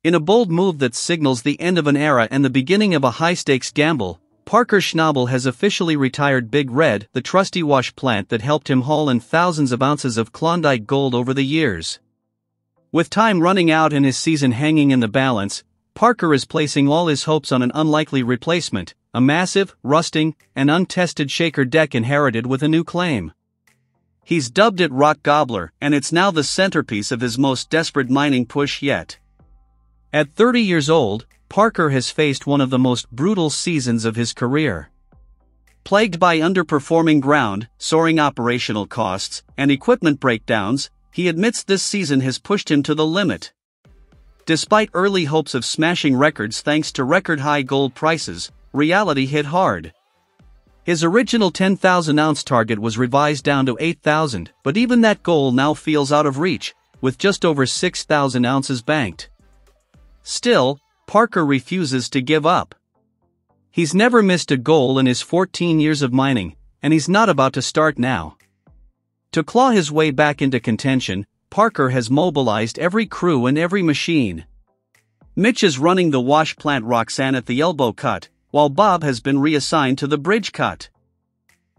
In a bold move that signals the end of an era and the beginning of a high-stakes gamble, Parker Schnabel has officially retired Big Red, the trusty wash plant that helped him haul in thousands of ounces of Klondike gold over the years. With time running out and his season hanging in the balance, Parker is placing all his hopes on an unlikely replacement, a massive, rusting, and untested shaker deck inherited with a new claim. He's dubbed it Rock Gobbler, and it's now the centerpiece of his most desperate mining push yet. At 30 years old, Parker has faced one of the most brutal seasons of his career. Plagued by underperforming ground, soaring operational costs, and equipment breakdowns, he admits this season has pushed him to the limit. Despite early hopes of smashing records thanks to record-high gold prices, reality hit hard. His original 10,000-ounce target was revised down to 8,000, but even that goal now feels out of reach, with just over 6,000 ounces banked. Still, Parker refuses to give up. He's never missed a goal in his 14 years of mining, and he's not about to start now. To claw his way back into contention, Parker has mobilized every crew and every machine. Mitch is running the wash plant Roxanne at the elbow cut, while Bob has been reassigned to the bridge cut.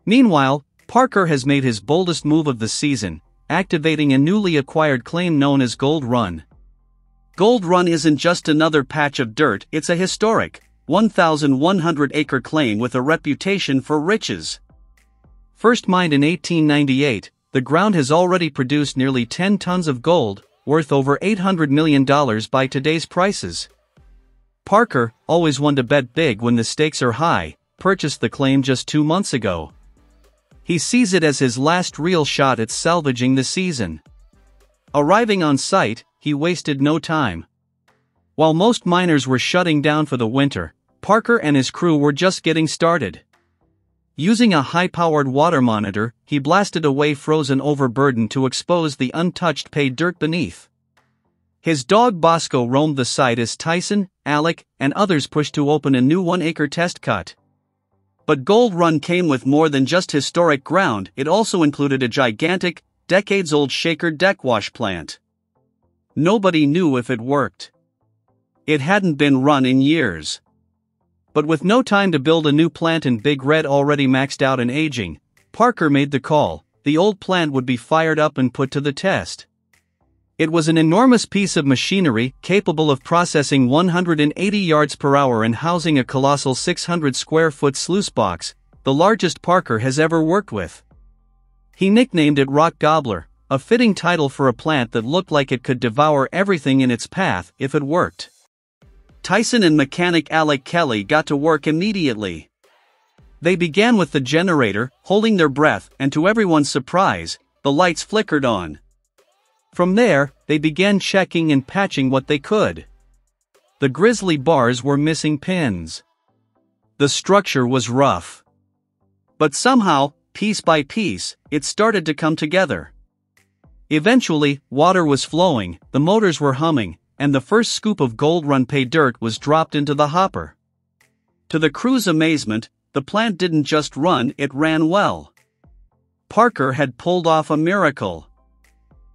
Meanwhile, Parker has made his boldest move of the season, activating a newly acquired claim known as Gold Run. Gold Run isn't just another patch of dirt, it's a historic, 1,100-acre claim with a reputation for riches. First mined in 1898, the ground has already produced nearly 10 tons of gold, worth over $800 million by today's prices. Parker, always one to bet big when the stakes are high, purchased the claim just 2 months ago. He sees it as his last real shot at salvaging the season. Arriving on site, he wasted no time. While most miners were shutting down for the winter, Parker and his crew were just getting started. Using a high-powered water monitor, he blasted away frozen overburden to expose the untouched paid dirt beneath. His dog Bosco roamed the site as Tyson, Alec, and others pushed to open a new 1-acre test cut. But Gold Run came with more than just historic ground, it also included a gigantic, decades-old shaker deck wash plant. Nobody knew if it worked. It hadn't been run in years. But with no time to build a new plant and Big Red already maxed out and aging, Parker made the call: the old plant would be fired up and put to the test. It was an enormous piece of machinery capable of processing 180 yards per hour and housing a colossal 600-square-foot sluice box, the largest Parker has ever worked with. He nicknamed it Rock Gobbler, a fitting title for a plant that looked like it could devour everything in its path if it worked. Tyson and mechanic Alec Kelly got to work immediately. They began with the generator, holding their breath, and to everyone's surprise, the lights flickered on. From there, they began checking and patching what they could. The grizzly bars were missing pins. The structure was rough. But somehow, piece by piece, it started to come together. Eventually, water was flowing, the motors were humming, and the first scoop of Gold Run pay dirt was dropped into the hopper. To the crew's amazement, the plant didn't just run, it ran well. Parker had pulled off a miracle.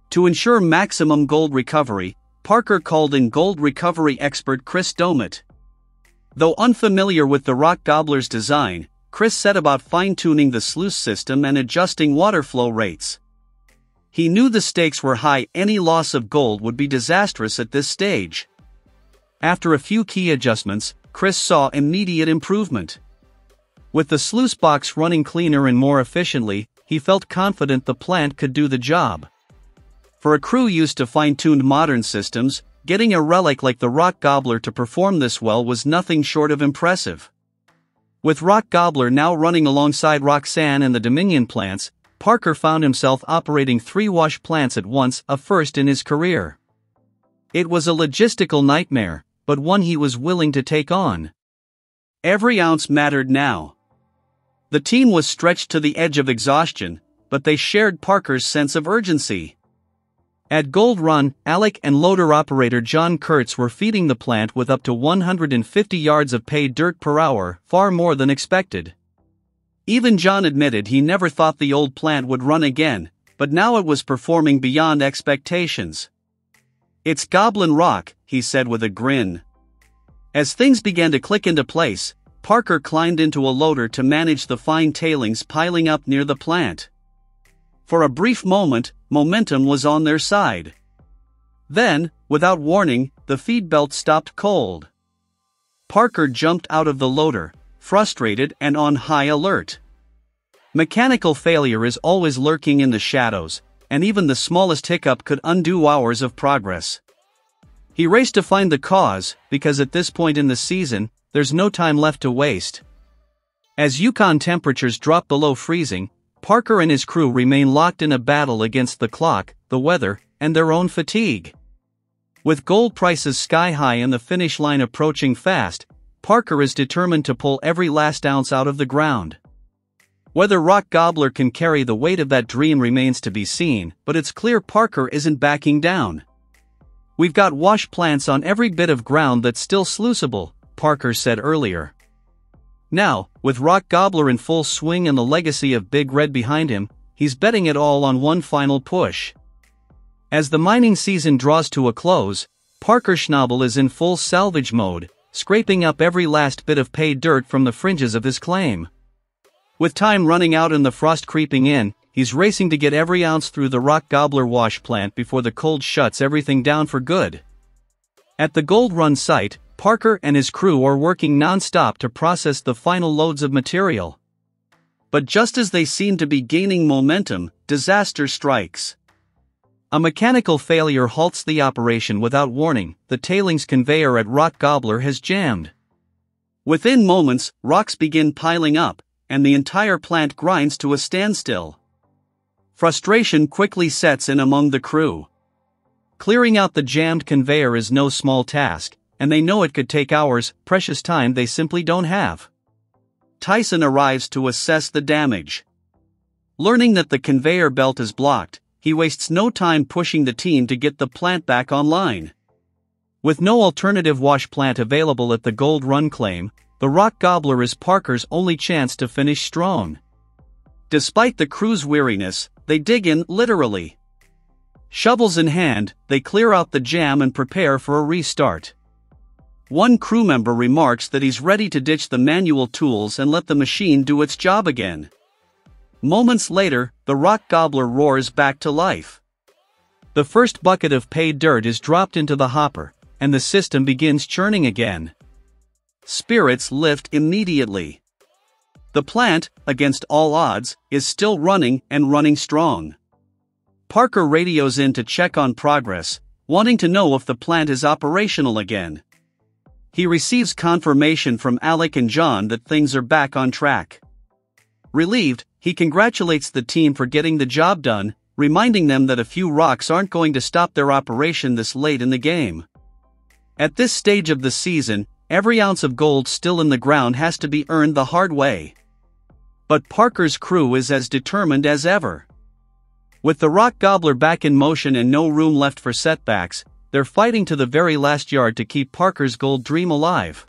To ensure maximum gold recovery, Parker called in gold recovery expert Chris Domit. Though unfamiliar with the Rock Gobbler's design, Chris set about fine-tuning the sluice system and adjusting water flow rates. He knew the stakes were high, any loss of gold would be disastrous at this stage. After a few key adjustments, Chris saw immediate improvement. With the sluice box running cleaner and more efficiently, he felt confident the plant could do the job. For a crew used to fine-tuned modern systems, getting a relic like the Rock Gobbler to perform this well was nothing short of impressive. With Rock Gobbler now running alongside Roxanne and the Dominion plants, Parker found himself operating 3 wash plants at once, a first in his career. It was a logistical nightmare, but one he was willing to take on. Every ounce mattered now. The team was stretched to the edge of exhaustion, but they shared Parker's sense of urgency. At Gold Run, Alec and loader operator John Kurtz were feeding the plant with up to 150 yards of paid dirt per hour, far more than expected. Even John admitted he never thought the old plant would run again, but now it was performing beyond expectations. "It's Goblin Rock," he said with a grin. As things began to click into place, Parker climbed into a loader to manage the fine tailings piling up near the plant. For a brief moment, momentum was on their side. Then, without warning, the feed belt stopped cold. Parker jumped out of the loader, frustrated and on high alert. Mechanical failure is always lurking in the shadows, and even the smallest hiccup could undo hours of progress. He raced to find the cause, because at this point in the season, there's no time left to waste. As Yukon temperatures drop below freezing, Parker and his crew remain locked in a battle against the clock, the weather, and their own fatigue. With gold prices sky high and the finish line approaching fast, Parker is determined to pull every last ounce out of the ground. Whether Rock Gobbler can carry the weight of that dream remains to be seen, but it's clear Parker isn't backing down. "We've got wash plants on every bit of ground that's still sluiceable," Parker said earlier. Now, with Rock Gobbler in full swing and the legacy of Big Red behind him, he's betting it all on one final push. As the mining season draws to a close, Parker Schnabel is in full salvage mode, scraping up every last bit of paid dirt from the fringes of his claim. With time running out and the frost creeping in, he's racing to get every ounce through the Rock Gobbler wash plant before the cold shuts everything down for good. At the Gold Run site, Parker and his crew are working non-stop to process the final loads of material. But just as they seem to be gaining momentum, disaster strikes. A mechanical failure halts the operation without warning. The tailings conveyor at Rock Gobbler has jammed. Within moments, rocks begin piling up, and the entire plant grinds to a standstill. Frustration quickly sets in among the crew. Clearing out the jammed conveyor is no small task, and they know it could take hours, precious time they simply don't have. Tyson arrives to assess the damage. Learning that the conveyor belt is blocked, he wastes no time pushing the team to get the plant back online. With no alternative wash plant available at the Gold Run claim, the Rock Gobbler is Parker's only chance to finish strong. Despite the crew's weariness, they dig in literally. Shovels in hand, they clear out the jam and prepare for a restart. One crew member remarks that he's ready to ditch the manual tools and let the machine do its job again. Moments later, the Rock Gobbler roars back to life. The first bucket of paid dirt is dropped into the hopper, and the system begins churning again. Spirits lift immediately. The plant, against all odds, is still running and running strong. Parker radios in to check on progress, wanting to know if the plant is operational again. He receives confirmation from Alec and John that things are back on track. Relieved, he congratulates the team for getting the job done, reminding them that a few rocks aren't going to stop their operation this late in the game. At this stage of the season, every ounce of gold still in the ground has to be earned the hard way. But Parker's crew is as determined as ever. With the Rock Gobbler back in motion and no room left for setbacks, they're fighting to the very last yard to keep Parker's gold dream alive.